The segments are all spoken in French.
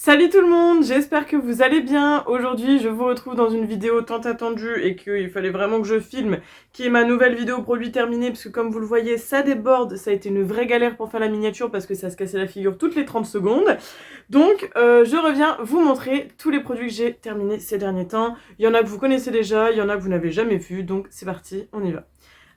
Salut tout le monde, j'espère que vous allez bien. Aujourd'hui, je vous retrouve dans une vidéo tant attendue et qu'il fallait vraiment que je filme, qui est ma nouvelle vidéo produit terminée, parce que comme vous le voyez, ça déborde, ça a été une vraie galère pour faire la miniature parce que ça se cassait la figure toutes les 30 secondes. Donc, je reviens vous montrer tous les produits que j'ai terminés ces derniers temps. Il y en a que vous connaissez déjà, il y en a que vous n'avez jamais vu, donc c'est parti, on y va.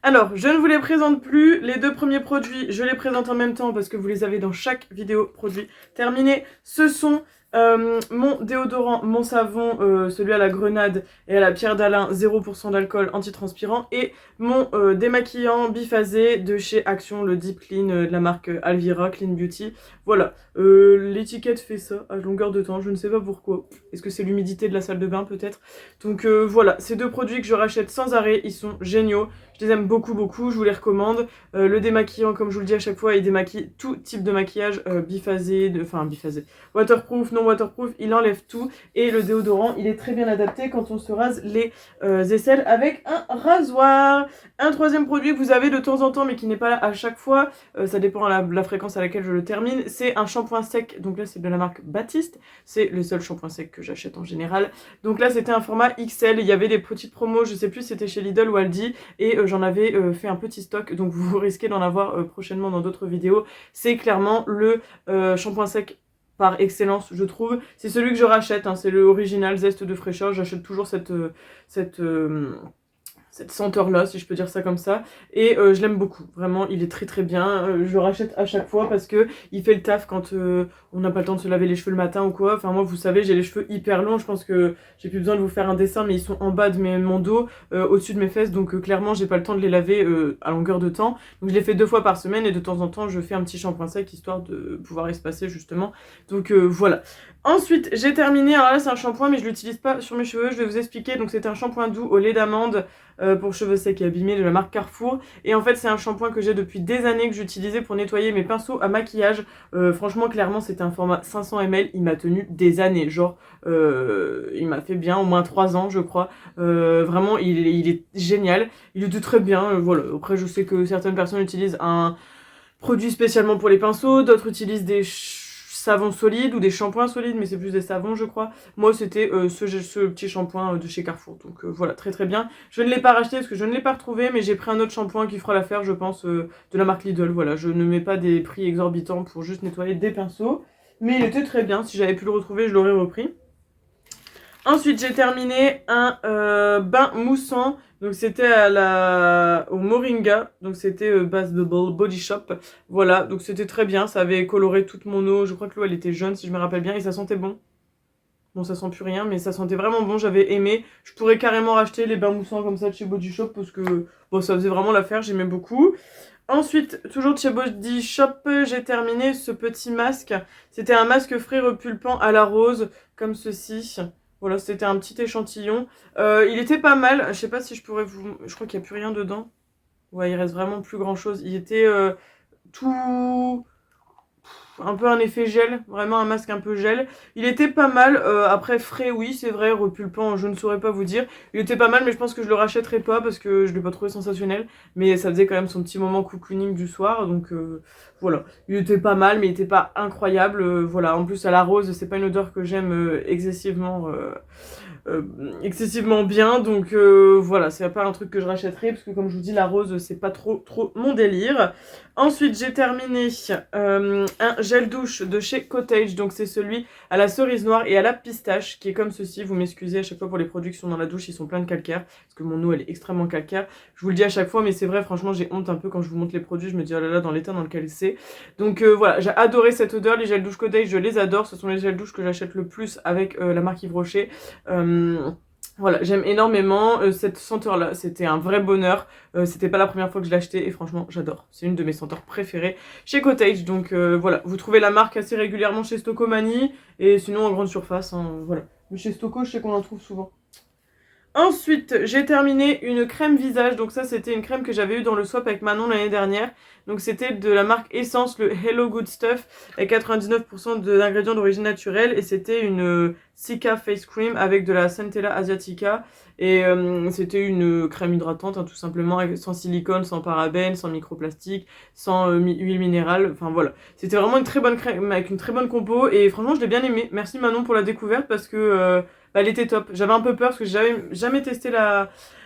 Alors, je ne vous les présente plus, les deux premiers produits, je les présente en même temps parce que vous les avez dans chaque vidéo produit terminé. Ce sont mon déodorant, mon savon, celui à la grenade et à la pierre d'Alain, 0% d'alcool antitranspirant, et mon démaquillant biphasé de chez Action, le Deep Clean de la marque Alvira Clean Beauty. Voilà, l'étiquette fait ça à longueur de temps, je ne sais pas pourquoi. Est-ce que c'est l'humidité de la salle de bain peut-être? Donc voilà, ces deux produits que je rachète sans arrêt, ils sont géniaux. Je les aime beaucoup, je vous les recommande. Le démaquillant, comme je vous le dis à chaque fois, il démaquille tout type de maquillage, biphasé, waterproof, non waterproof, il enlève tout. Et le déodorant, il est très bien adapté quand on se rase les aisselles avec un rasoir. Un troisième produit que vous avez de temps en temps, mais qui n'est pas là à chaque fois, ça dépend de la fréquence à laquelle je le termine, c'est un shampoing sec. Donc là, c'est de la marque Baptiste. C'est le seul shampoing sec que j'achète en général. Donc là, c'était un format XL. Il y avait des petites promos, je sais plus si c'était chez Lidl ou Aldi, et j'en avais fait un petit stock, donc vous risquez d'en avoir prochainement dans d'autres vidéos. C'est clairement le shampoing sec par excellence, je trouve. C'est celui que je rachète, hein, c'est le original zeste de fraîcheur. J'achète toujours cette senteur-là, si je peux dire ça comme ça. Et je l'aime beaucoup. Vraiment, il est très très bien. Je le rachète à chaque fois parce que il fait le taf quand on n'a pas le temps de se laver les cheveux le matin ou quoi. Enfin, moi, vous savez, j'ai les cheveux hyper longs. Je pense que j'ai plus besoin de vous faire un dessin, mais ils sont en bas de mon dos, au-dessus de mes fesses. Donc, clairement, j'ai pas le temps de les laver à longueur de temps. Donc, je les fais 2 fois par semaine et de temps en temps, je fais un petit shampoing sec histoire de pouvoir espacer justement. Donc, voilà. Ensuite, j'ai terminé. Alors là, c'est un shampoing, mais je l'utilise pas sur mes cheveux. Je vais vous expliquer. Donc, c'est un shampoing doux au lait d'amande pour cheveux secs et abîmés de la marque Carrefour. Et en fait, c'est un shampoing que j'ai depuis des années que j'utilisais pour nettoyer mes pinceaux à maquillage. Franchement, clairement, c'était un format 500 ml. Il m'a tenu des années. Genre, il m'a fait bien au moins 3 ans, je crois. Vraiment, il est génial. Il est très bien. Voilà. Après, je sais que certaines personnes utilisent un produit spécialement pour les pinceaux. D'autres utilisent des savons solides ou des shampoings solides, mais c'est plus des savons, je crois. Moi, c'était ce petit shampoing de chez Carrefour. Donc voilà, très très bien. Je ne l'ai pas racheté parce que je ne l'ai pas retrouvé, mais j'ai pris un autre shampoing qui fera l'affaire, je pense, de la marque Lidl. Voilà, je ne mets pas des prix exorbitants pour juste nettoyer des pinceaux. Mais il était très bien. Si j'avais pu le retrouver, je l'aurais repris. Ensuite, j'ai terminé un bain moussant. Donc, c'était au Moringa. Donc, c'était Bath Body Shop. Voilà, donc c'était très bien. Ça avait coloré toute mon eau. Je crois que l'eau, elle était jaune, si je me rappelle bien. Et ça sentait bon. Bon, ça sent plus rien, mais ça sentait vraiment bon. J'avais aimé. Je pourrais carrément racheter les bains moussants comme ça de chez Body Shop parce que bon, ça faisait vraiment l'affaire. J'aimais beaucoup. Ensuite, toujours de chez Body Shop, j'ai terminé ce petit masque. C'était un masque frais repulpant à la rose, comme ceci. Voilà, c'était un petit échantillon. Il était pas mal. Je sais pas si je pourrais vous... Je crois qu'il n'y a plus rien dedans. Ouais, il reste vraiment plus grand chose. Il était tout... un peu un effet gel, vraiment un masque un peu gel. Il était pas mal, après frais oui c'est vrai, repulpant je ne saurais pas vous dire. Il était pas mal mais je pense que je le rachèterai pas parce que je l'ai pas trouvé sensationnel. Mais ça faisait quand même son petit moment cocooning du soir, donc voilà. Il était pas mal mais il était pas incroyable, voilà. En plus à la rose c'est pas une odeur que j'aime excessivement bien, donc voilà, c'est pas un truc que je rachèterai parce que comme je vous dis la rose c'est pas trop mon délire. Ensuite j'ai terminé un gel douche de chez Cottage, donc c'est celui à la cerise noire et à la pistache qui est comme ceci. Vous m'excusez à chaque fois pour les produits qui sont dans la douche, ils sont pleins de calcaire parce que mon eau elle est extrêmement calcaire, je vous le dis à chaque fois mais c'est vrai, franchement j'ai honte un peu quand je vous montre les produits, je me dis oh là là, dans l'état dans lequel c'est. Donc voilà, j'ai adoré cette odeur. Les gels douche Cottage je les adore, ce sont les gels douche que j'achète le plus avec la marque Yves Rocher. Voilà, j'aime énormément cette senteur là, c'était un vrai bonheur, c'était pas la première fois que je l'achetais et franchement j'adore, c'est une de mes senteurs préférées chez Cottage. Donc voilà, vous trouvez la marque assez régulièrement chez Stocomanie et sinon en grande surface, hein, voilà. Mais chez Stoco je sais qu'on en trouve souvent. Ensuite, j'ai terminé une crème visage. Donc ça, c'était une crème que j'avais eue dans le swap avec Manon l'année dernière. Donc c'était de la marque Essence, le Hello Good Stuff, avec 99% d'ingrédients d'origine naturelle. Et c'était une Cica Face Cream avec de la Centella Asiatica. Et c'était une crème hydratante, hein, tout simplement, sans silicone, sans parabènes, sans microplastique, sans huile minérale. Enfin voilà. C'était vraiment une très bonne crème, avec une très bonne compo. Et franchement, je l'ai bien aimée. Merci Manon pour la découverte parce que... bah, elle était top. J'avais un peu peur parce que j'avais jamais testé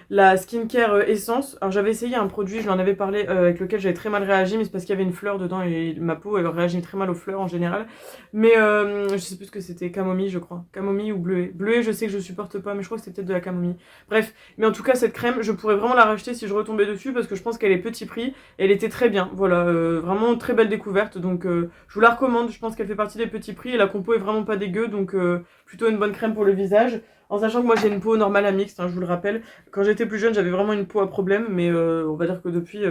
la skincare essence. Alors j'avais essayé un produit, je l'en avais parlé, avec lequel j'avais très mal réagi, mais c'est parce qu'il y avait une fleur dedans et ma peau elle réagit très mal aux fleurs en général. Mais je sais plus ce que c'était, camomille je crois. Camomille ou bleuet. Bleuet je sais que je supporte pas, mais je crois que c'était peut-être de la camomille. Bref, mais en tout cas cette crème, je pourrais vraiment la racheter si je retombais dessus parce que je pense qu'elle est petit prix. Et elle était très bien, voilà, vraiment très belle découverte. Donc je vous la recommande, je pense qu'elle fait partie des petits prix et la compo est vraiment pas dégueu, donc plutôt une bonne crème pour le visage. En sachant que moi j'ai une peau normale à mixte, hein, je vous le rappelle. Quand j'étais plus jeune, j'avais vraiment une peau à problème, mais on va dire que depuis,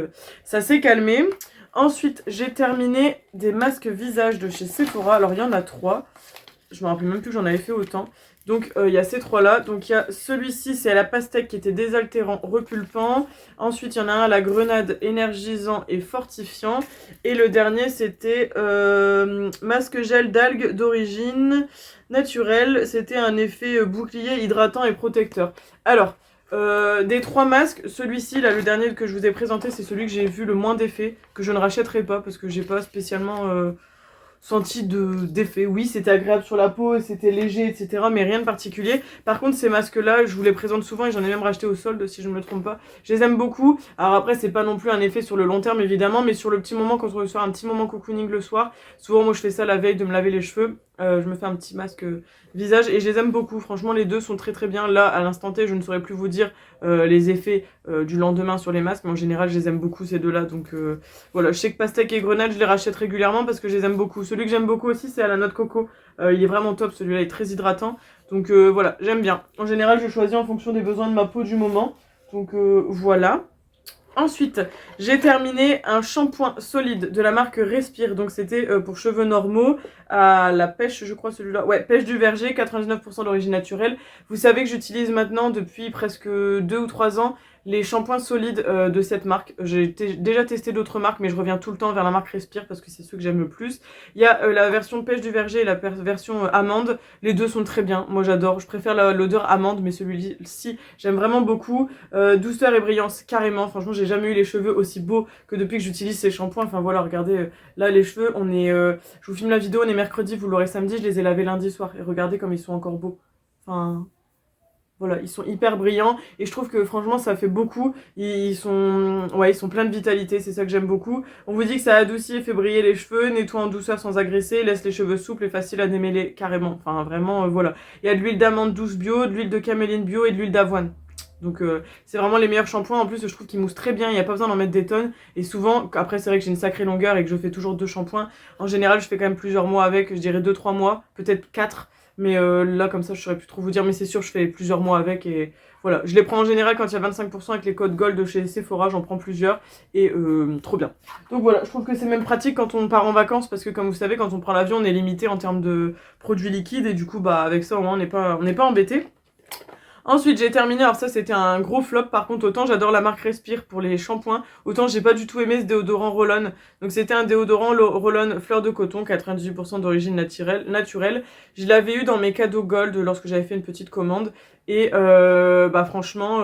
ça s'est calmé. Ensuite, j'ai terminé des masques visage de chez Sephora. Alors il y en a 3. Je me rappelle même plus que j'en avais fait autant. Donc il y a ces 3 là. Donc il y a celui-ci, c'est à la pastèque qui était désaltérant, repulpant. Ensuite il y en a un à la grenade, énergisant et fortifiant. Et le dernier c'était masque gel d'algues d'origine naturelle. C'était un effet bouclier, hydratant et protecteur. Alors, des 3 masques, celui-ci, là, le dernier que je vous ai présenté, c'est celui que j'ai vu le moins d'effets, que je ne rachèterai pas parce que j'ai pas spécialement senti d'effet. Oui, c'était agréable sur la peau, c'était léger, etc. Mais rien de particulier. Par contre, ces masques-là, je vous les présente souvent et j'en ai même racheté au solde, si je ne me trompe pas. Je les aime beaucoup. Alors après, c'est pas non plus un effet sur le long terme, évidemment, mais sur le petit moment, quand on veut faire un petit moment cocooning le soir, souvent, moi, je fais ça la veille de me laver les cheveux. Je me fais un petit masque visage et je les aime beaucoup. Franchement, les deux sont très très bien. Là, à l'instant T, je ne saurais plus vous dire les effets du lendemain sur les masques, mais en général, je les aime beaucoup ces deux-là. Donc voilà, je sais que pastèque et grenade, je les rachète régulièrement parce que je les aime beaucoup. Celui que j'aime beaucoup aussi, c'est à la noix de coco. Il est vraiment top, celui-là est très hydratant. Donc voilà, j'aime bien. En général, je choisis en fonction des besoins de ma peau du moment. Donc voilà. Ensuite, j'ai terminé un shampoing solide de la marque Respire. Donc c'était pour cheveux normaux à la pêche, je crois celui-là. Ouais, pêche du verger, 99% d'origine naturelle. Vous savez que j'utilise maintenant depuis presque 2 ou 3 ans les shampoings solides de cette marque. J'ai déjà testé d'autres marques, mais je reviens tout le temps vers la marque Respire parce que c'est ceux que j'aime le plus. Il y a la version pêche du verger et la version amande. Les deux sont très bien. Moi j'adore. Je préfère l'odeur amande, mais celui-ci j'aime vraiment beaucoup. Douceur et brillance, carrément. Franchement, j'ai jamais eu les cheveux aussi beaux que depuis que j'utilise ces shampoings. Enfin voilà, regardez, là les cheveux, on est... je vous filme la vidéo, on est mercredi, vous l'aurez samedi, je les ai lavés lundi soir. Et regardez comme ils sont encore beaux. Enfin... Voilà, ils sont hyper brillants et je trouve que franchement ça fait beaucoup. Ils sont pleins de vitalité, c'est ça que j'aime beaucoup. On vous dit que ça adoucit et fait briller les cheveux, nettoie en douceur sans agresser, laisse les cheveux souples et faciles à démêler carrément. Enfin vraiment voilà. Il y a de l'huile d'amande douce bio, de l'huile de caméline bio et de l'huile d'avoine. Donc c'est vraiment les meilleurs shampoings. En plus je trouve qu'ils moussent très bien, il n'y a pas besoin d'en mettre des tonnes. Et souvent, après c'est vrai que j'ai une sacrée longueur et que je fais toujours 2 shampoings. En général je fais quand même plusieurs mois avec, je dirais 2-3 mois, peut-être 4. Mais là comme ça je saurais plus trop vous dire, mais c'est sûr je fais plusieurs mois avec et voilà. Je les prends en général quand il y a 25% avec les codes gold de chez Sephora, j'en prends plusieurs et trop bien. Donc voilà, je trouve que c'est même pratique quand on part en vacances parce que comme vous savez quand on prend l'avion on est limité en termes de produits liquides et du coup bah avec ça au moins on n'est pas embêté. Ensuite, j'ai terminé, alors ça c'était un gros flop, par contre autant j'adore la marque Respire pour les shampoings, autant j'ai pas du tout aimé ce déodorant Roll-On. Donc c'était un déodorant Roll-On fleur de coton, 98% d'origine naturelle. Je l'avais eu dans mes cadeaux gold lorsque j'avais fait une petite commande, et bah franchement,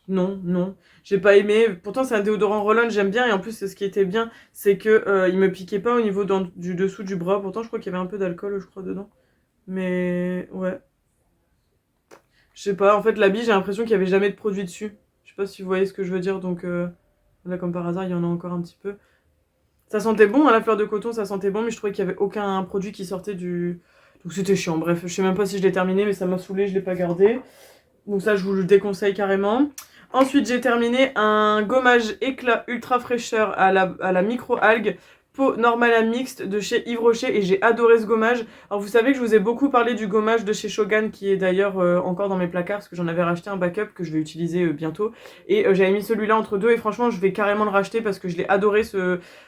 non, j'ai pas aimé. Pourtant c'est un déodorant Roll-On, j'aime bien, et en plus ce qui était bien, c'est que il me piquait pas au niveau du dessous du bras, pourtant je crois qu'il y avait un peu d'alcool je crois dedans. Mais ouais. Je sais pas, en fait, l'habit, j'ai l'impression qu'il y avait jamais de produit dessus. Je sais pas si vous voyez ce que je veux dire, donc là, comme par hasard, il y en a encore un petit peu. Ça sentait bon, hein, la fleur de coton, ça sentait bon, mais je trouvais qu'il y avait aucun produit qui sortait du... Donc c'était chiant, bref, je sais même pas si je l'ai terminé, mais ça m'a saoulé, je l'ai pas gardé. Donc ça, je vous le déconseille carrément. Ensuite, j'ai terminé un gommage éclat ultra fraîcheur à la micro-algue peau normale à mixte de chez Yves Rocher et j'ai adoré ce gommage. Alors vous savez que je vous ai beaucoup parlé du gommage de chez Shogun qui est d'ailleurs encore dans mes placards parce que j'en avais racheté un backup que je vais utiliser bientôt et j'avais mis celui-là entre deux et franchement je vais carrément le racheter parce que je l'ai adoré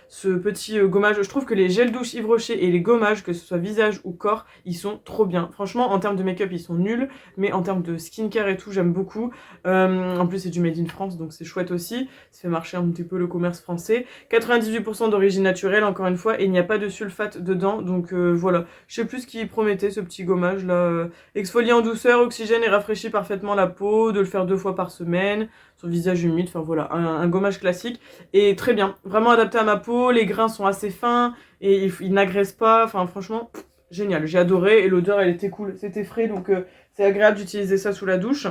ce petit gommage. Je trouve que les gels douche Yves Rocher et les gommages, que ce soit visage ou corps, ils sont trop bien. Franchement, en termes de make-up, ils sont nuls, mais en termes de skincare et tout, j'aime beaucoup. En plus, c'est du made in France, donc c'est chouette aussi. Ça fait marcher un petit peu le commerce français. 98% d'origine naturelle, encore une fois, et il n'y a pas de sulfate dedans, donc voilà. Je sais plus ce qu'il promettait, ce petit gommage là. Exfolier en douceur, oxygène et rafraîchit parfaitement la peau, de le faire 2 fois par semaine, sur visage humide, enfin voilà, un gommage classique, et très bien, vraiment adapté à ma peau, les grains sont assez fins, et il n'agresse pas, enfin franchement, génial, j'ai adoré, et l'odeur elle était cool, c'était frais, donc c'est agréable d'utiliser ça sous la douche.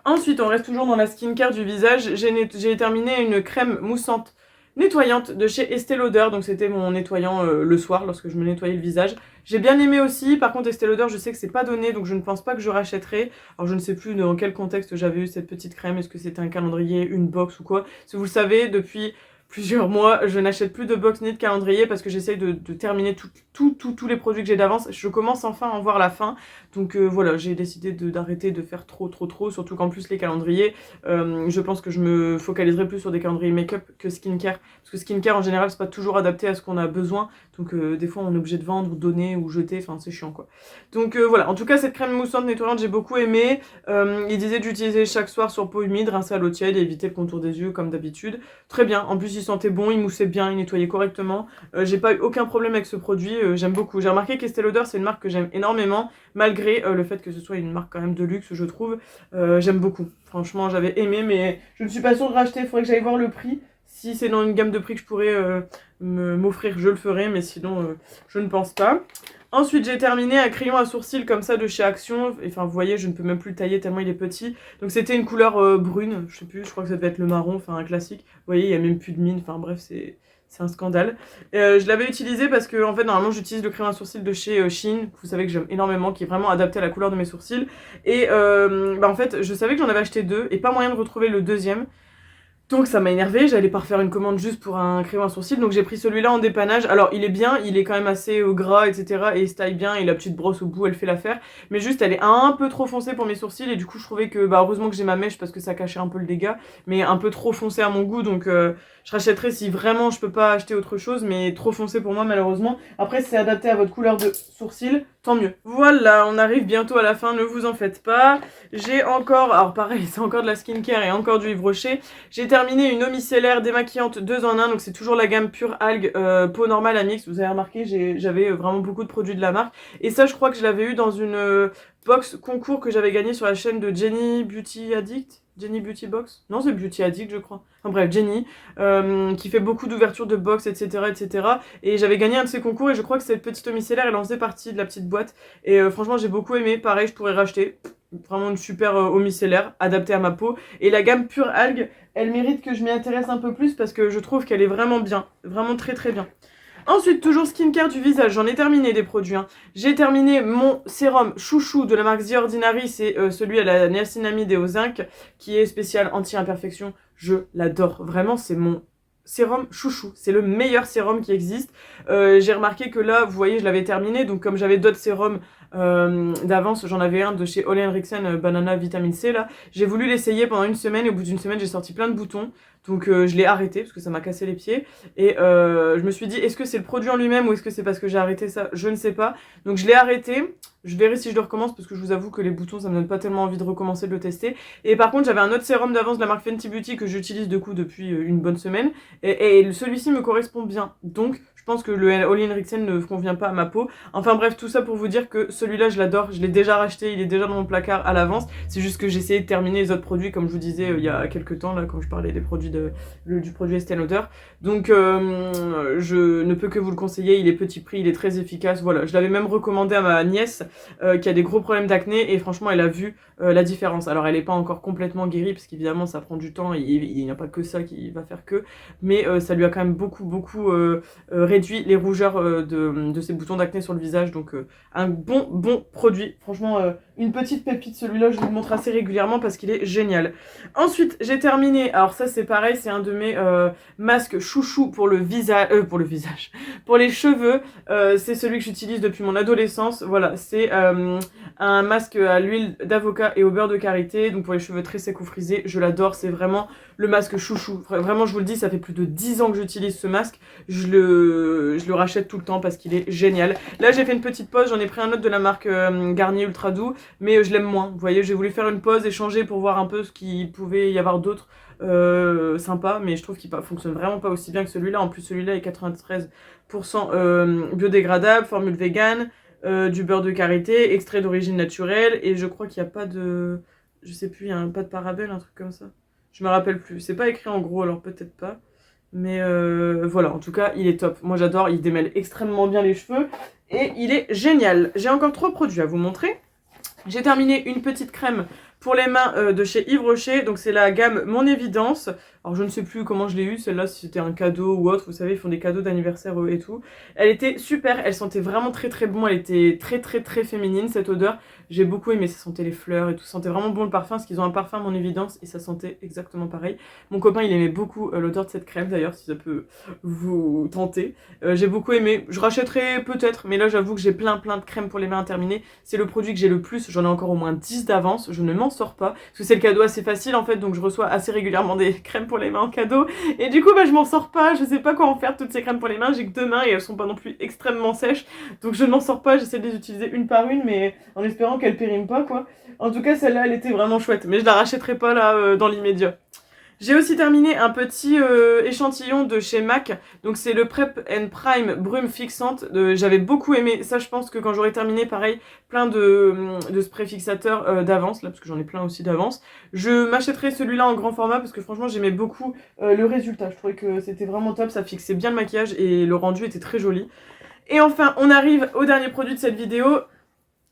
Ensuite, on reste toujours dans la skincare du visage, j'ai terminé une crème moussante nettoyante de chez Estée Lauder, donc c'était mon nettoyant le soir lorsque je me nettoyais le visage. J'ai bien aimé aussi, par contre Estée Lauder je sais que c'est pas donné, donc je ne pense pas que je rachèterai. Alors je ne sais plus dans quel contexte j'avais eu cette petite crème, est-ce que c'était un calendrier, une box ou quoi. Si vous le savez, depuis plusieurs mois, je n'achète plus de box ni de calendrier parce que j'essaye de terminer tous les produits que j'ai d'avance. Je commence enfin à en voir la fin. Donc voilà, j'ai décidé d'arrêter de faire trop, surtout qu'en plus les calendriers, je pense que je me focaliserai plus sur des calendriers make-up que skincare. Parce que skincare en général, c'est pas toujours adapté à ce qu'on a besoin. Donc des fois on est obligé de vendre, ou donner, ou jeter, enfin c'est chiant quoi. Donc voilà, en tout cas cette crème moussante nettoyante, j'ai beaucoup aimé. Il disait d'utiliser chaque soir sur peau humide, rincer à l'eau tiède et éviter le contour des yeux comme d'habitude. Très bien, en plus il sentait bon, il moussait bien, il nettoyait correctement. J'ai pas eu aucun problème avec ce produit, j'aime beaucoup. J'ai remarqué qu'Estée Lauder c'est une marque que j'aime énormément, malgré le fait que ce soit une marque quand même de luxe, je trouve. J'aime beaucoup. Franchement, j'avais aimé, mais je ne suis pas sûre de racheter, il faudrait que j'aille voir le prix. Si c'est dans une gamme de prix que je pourrais m'offrir, je le ferai, mais sinon, je ne pense pas. Ensuite, j'ai terminé un crayon à sourcils comme ça de chez Action. Enfin, vous voyez, je ne peux même plus le tailler tellement il est petit. Donc, c'était une couleur brune, je sais plus, je crois que ça devait être le marron, enfin un classique. Vous voyez, il n'y a même plus de mine, enfin bref, c'est un scandale. Je l'avais utilisé parce que, en fait, normalement, j'utilise le crayon à sourcils de chez Shein, que vous savez que j'aime énormément, qui est vraiment adapté à la couleur de mes sourcils. Et en fait, je savais que j'en avais acheté 2 et pas moyen de retrouver le deuxième. Donc ça m'a énervé, j'allais pas refaire une commande juste pour un crayon à sourcils, donc j'ai pris celui-là en dépannage. Alors il est bien, il est quand même assez gras, etc. Et il se taille bien, et la petite brosse au bout, elle fait l'affaire. Mais juste, elle est un peu trop foncée pour mes sourcils, et du coup je trouvais que, heureusement que j'ai ma mèche, parce que ça cachait un peu le dégât, mais un peu trop foncé à mon goût, donc je rachèterai si vraiment je peux pas acheter autre chose, mais trop foncé pour moi malheureusement. Après si c'est adapté à votre couleur de sourcils, tant mieux. Voilà, on arrive bientôt à la fin, ne vous en faites pas. J'ai encore, alors pareil, c'est encore de la skincare et encore du Yves Rocher. J'ai terminé une eau micellaire démaquillante 2 en 1, donc c'est toujours la gamme pure algue, peau normale à mix. Vous avez remarqué, j'avais vraiment beaucoup de produits de la marque. Et ça, je crois que je l'avais eu dans une box concours que j'avais gagné sur la chaîne de Jenny Beauty Addict. Jenny Beauty Box? Non, c'est Beauty Addict, je crois. Enfin bref, Jenny, qui fait beaucoup d'ouvertures de box, etc., etc. Et j'avais gagné un de ces concours, et je crois que cette petite eau micellaire, elle en faisait partie de la petite boîte. Et franchement, j'ai beaucoup aimé. Pareil, je pourrais racheter. Vraiment une super eau micellaire, adaptée à ma peau. Et la gamme pure algue, elle mérite que je m'y intéresse un peu plus, parce que je trouve qu'elle est vraiment bien. Vraiment très très bien. Ensuite, toujours skincare du visage, j'en ai terminé des produits. J'ai terminé mon sérum chouchou de la marque The Ordinary, c'est celui à la niacinamide et au zinc, qui est spécial anti-imperfection. Je l'adore, vraiment c'est mon sérum chouchou, c'est le meilleur sérum qui existe. J'ai remarqué que là, vous voyez, je l'avais terminé, donc comme j'avais d'autres sérums d'avance, j'en avais un de chez Ole Henriksen Banana Vitamine C là, j'ai voulu l'essayer pendant une semaine, et au bout d'une semaine j'ai sorti plein de boutons, donc je l'ai arrêté parce que ça m'a cassé les pieds, et je me suis dit, est-ce que c'est le produit en lui-même ou est-ce que c'est parce que j'ai arrêté ça, je ne sais pas, donc je l'ai arrêté. Je verrai si je le recommence, parce que je vous avoue que les boutons ça me donne pas tellement envie de recommencer de le tester. Et par contre j'avais un autre sérum d'avance de la marque Fenty Beauty que j'utilise du coup depuis une bonne semaine, et celui-ci me correspond bien, donc je pense que le Ole Henriksen ne convient pas à ma peau. Enfin bref, tout ça pour vous dire que celui-là je l'adore, je l'ai déjà racheté, il est déjà dans mon placard à l'avance. C'est juste que j'ai essayé de terminer les autres produits, comme je vous disais il y a quelques temps là, quand je parlais des produits du produit Estée Lauder. Donc je ne peux que vous le conseiller, il est petit prix, il est très efficace. Voilà, je l'avais même recommandé à ma nièce qui a des gros problèmes d'acné, et franchement elle a vu la différence. Alors elle n'est pas encore complètement guérie, parce qu'évidemment ça prend du temps, et il n'y a pas que ça qui va faire que, mais ça lui a quand même beaucoup réduit les rougeurs de ses boutons d'acné sur le visage, donc un bon produit, franchement une petite pépite, celui-là je vous le montre assez régulièrement parce qu'il est génial. Ensuite j'ai terminé, alors ça c'est pareil, c'est un de mes masques chouchou pour le visage, pour les cheveux, c'est celui que j'utilise depuis mon adolescence, voilà, c'est un masque à l'huile d'avocat et au beurre de karité, donc pour les cheveux très secs ou frisés, je l'adore, c'est vraiment le masque chouchou, vraiment je vous le dis, ça fait plus de 10 ans que j'utilise ce masque, je le rachète tout le temps parce qu'il est génial. Là j'ai fait une petite pause, j'en ai pris un autre de la marque Garnier Ultra Doux, mais je l'aime moins, vous voyez, j'ai voulu faire une pause, échanger pour voir un peu ce qu'il pouvait y avoir d'autres sympas, mais je trouve qu'il fonctionne vraiment pas aussi bien que celui-là. En plus celui-là est 93% biodégradable, formule vegan, du beurre de karité, extrait d'origine naturelle, et je crois qu'il n'y a pas de, je sais plus, il n'y a pas de parabènes, un truc comme ça, je me rappelle plus, c'est pas écrit en gros alors peut-être pas, mais voilà, en tout cas il est top, moi j'adore, il démêle extrêmement bien les cheveux et il est génial. J'ai encore 3 produits à vous montrer. J'ai terminé une petite crème pour les mains de chez Yves Rocher, donc c'est la gamme Mon Évidence. Alors je ne sais plus comment je l'ai eu, celle-là, si c'était un cadeau ou autre, vous savez, ils font des cadeaux d'anniversaire et tout. Elle était super, elle sentait vraiment très très bon, elle était très très très féminine cette odeur. J'ai beaucoup aimé, ça sentait les fleurs et tout, ça sentait vraiment bon le parfum, parce qu'ils ont un parfum Mon Évidence et ça sentait exactement pareil. Mon copain il aimait beaucoup l'odeur de cette crème d'ailleurs, si ça peut vous tenter. J'ai beaucoup aimé, je rachèterai peut-être, mais là j'avoue que j'ai plein de crèmes pour les mains à terminer. C'est le produit que j'ai le plus, j'en ai encore au moins 10 d'avance, je ne m'en sors pas, parce que c'est le cadeau assez facile en fait, donc je reçois assez régulièrement des crèmes pour les mains en cadeau, et du coup bah je m'en sors pas, je sais pas quoi en faire de toutes ces crèmes pour les mains, j'ai que 2 mains et elles sont pas non plus extrêmement sèches, donc je ne m'en sors pas, j'essaie de les utiliser une par une, mais en espérant qu'elles périment pas quoi. En tout cas celle-là elle était vraiment chouette, mais je la rachèterai pas là dans l'immédiat. J'ai aussi terminé un petit échantillon de chez MAC, donc c'est le Prep and Prime brume fixante, j'avais beaucoup aimé, ça je pense que quand j'aurai terminé pareil, plein de sprays fixateurs d'avance, là parce que j'en ai plein aussi d'avance, je m'achèterai celui-là en grand format parce que franchement j'aimais beaucoup le résultat, je trouvais que c'était vraiment top, ça fixait bien le maquillage et le rendu était très joli. Et enfin on arrive au dernier produit de cette vidéo,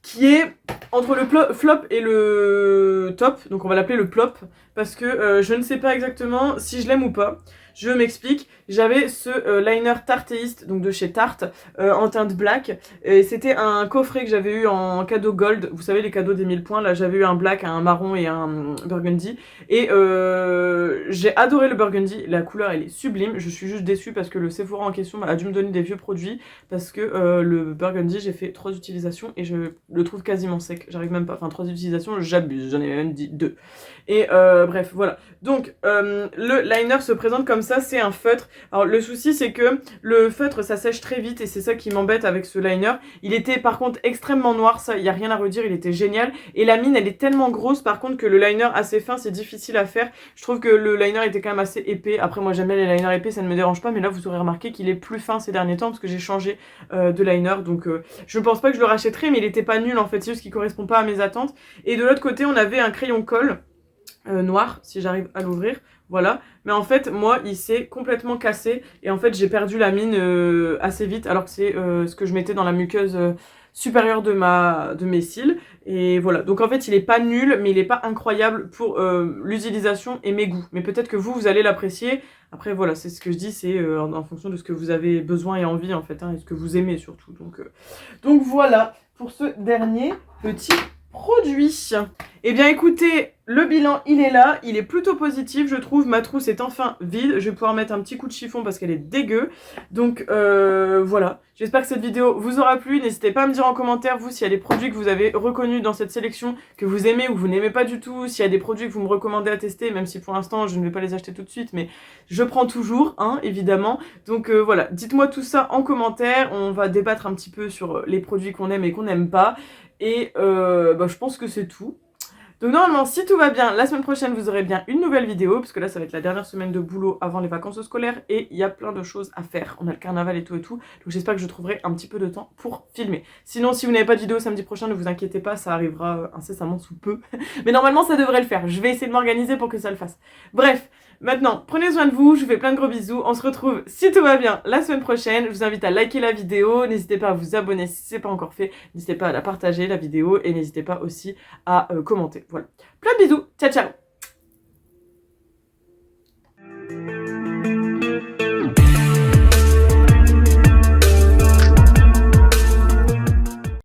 qui est entre le flop et le top, donc on va l'appeler le plop, parce que je ne sais pas exactement si je l'aime ou pas. Je m'explique, j'avais ce liner Tarteist, donc de chez Tarte, en teinte black, et c'était un coffret que j'avais eu en cadeau gold, vous savez les cadeaux des 1000 points, là j'avais eu un black, un marron et un burgundy, et j'ai adoré le burgundy, la couleur elle est sublime, je suis juste déçue parce que le Sephora en question a dû me donner des vieux produits, parce que le burgundy j'ai fait 3 utilisations et je le trouve quasiment sec, j'arrive même pas, enfin 3 utilisations j'abuse, j'en ai même dit 2. Et bref voilà, donc le liner se présente comme ça, c'est un feutre. Alors le souci c'est que le feutre ça sèche très vite et c'est ça qui m'embête avec ce liner. Il était par contre extrêmement noir, ça il n'y a rien à redire, il était génial. Et la mine elle est tellement grosse par contre que le liner assez fin c'est difficile à faire. Je trouve que le liner était quand même assez épais. Après moi j'aime bien les liners épais, ça ne me dérange pas, mais là vous aurez remarqué qu'il est plus fin ces derniers temps parce que j'ai changé de liner. Donc je ne pense pas que je le rachèterai, mais il était pas nul en fait, c'est juste qu'il correspond pas à mes attentes. Et de l'autre côté on avait un crayon colle noir, si j'arrive à l'ouvrir, voilà, mais en fait moi il s'est complètement cassé et en fait j'ai perdu la mine assez vite alors que c'est ce que je mettais dans la muqueuse supérieure de mes cils, et voilà, donc en fait il est pas nul mais il est pas incroyable pour l'utilisation et mes goûts, mais peut-être que vous allez l'apprécier. Après voilà, c'est ce que je dis, c'est en fonction de ce que vous avez besoin et envie en fait, hein, et ce que vous aimez surtout, donc voilà pour ce dernier petit produit. Eh bien écoutez, le bilan il est là, il est plutôt positif je trouve, ma trousse est enfin vide, je vais pouvoir mettre un petit coup de chiffon parce qu'elle est dégueu, donc voilà, j'espère que cette vidéo vous aura plu, n'hésitez pas à me dire en commentaire vous s'il y a des produits que vous avez reconnus dans cette sélection, que vous aimez ou que vous n'aimez pas du tout, s'il y a des produits que vous me recommandez à tester, même si pour l'instant je ne vais pas les acheter tout de suite, mais je prends toujours, hein, évidemment, donc voilà, dites-moi tout ça en commentaire, on va débattre un petit peu sur les produits qu'on aime et qu'on n'aime pas, et je pense que c'est tout. Donc normalement si tout va bien, la semaine prochaine vous aurez bien une nouvelle vidéo, parce que là ça va être la dernière semaine de boulot avant les vacances scolaires et il y a plein de choses à faire, on a le carnaval et tout, donc j'espère que je trouverai un petit peu de temps pour filmer. Sinon si vous n'avez pas de vidéo samedi prochain, ne vous inquiétez pas, ça arrivera incessamment sous peu, mais normalement ça devrait le faire, je vais essayer de m'organiser pour que ça le fasse. Bref, maintenant prenez soin de vous, je vous fais plein de gros bisous, on se retrouve si tout va bien la semaine prochaine, je vous invite à liker la vidéo, n'hésitez pas à vous abonner si ce n'est pas encore fait, n'hésitez pas à la partager la vidéo et n'hésitez pas aussi à commenter. Voilà, plein de bisous, ciao ciao.